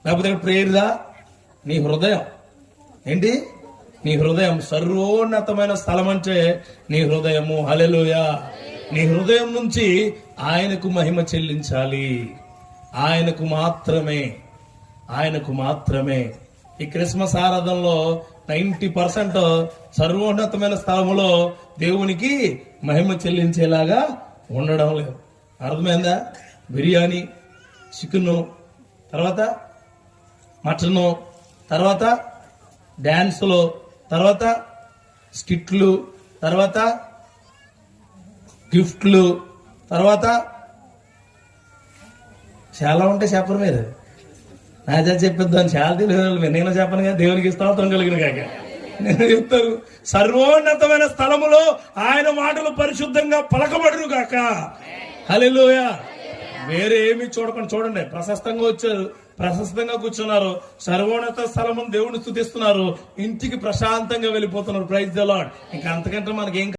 లేకపోతే ఇక్కడ ప్రేయర్దా? నీ హృదయం ఏంటి? నీ హృదయం సర్వోన్నతమైన స్థలం అంటే నీ హృదయము. హల్లెలూయా. నీ హృదయం నుంచి ఆయనకు మహిమ చెల్లించాలి. ఆయనకు మాత్రమే, ఆయనకు మాత్రమే. ఈ క్రిస్మస్ ఆరాధనలో 90% సర్వోన్నతమైన స్థలములో దేవునికి మహిమ చెల్లించేలాగా ఉండడం లేదు. అర్థమైందా? బిర్యానీ, చికెను, తర్వాత మటను, తర్వాత డాన్సులు, తర్వాత స్కిట్లు, తర్వాత గిఫ్ట్లు, తర్వాత చాలా ఉంటాయి. చెప్పరు మీరు? నా చెప్పిద్దాను. చాలా తెలియదు. నేను చెప్పను కదా, దేవునికి స్తోత్రం కలిగిన కాక నేను చెప్తాను. సర్వోన్నతమైన స్థలములో ఆయన మాటలు పరిశుద్ధంగా పలకబడును గాక. హల్లెలూయా. వేరే ఏమి చూడండి. ప్రశస్తంగా వచ్చారు, ప్రశస్తంగా కూర్చున్నారు, సర్వోన్నత స్థలమును దేవుని స్తుతిస్తున్నారు, ఇంటికి ప్రశాంతంగా వెళ్ళిపోతున్నారు. Praise the Lord. ఇంకా అంతకంటే మనకేం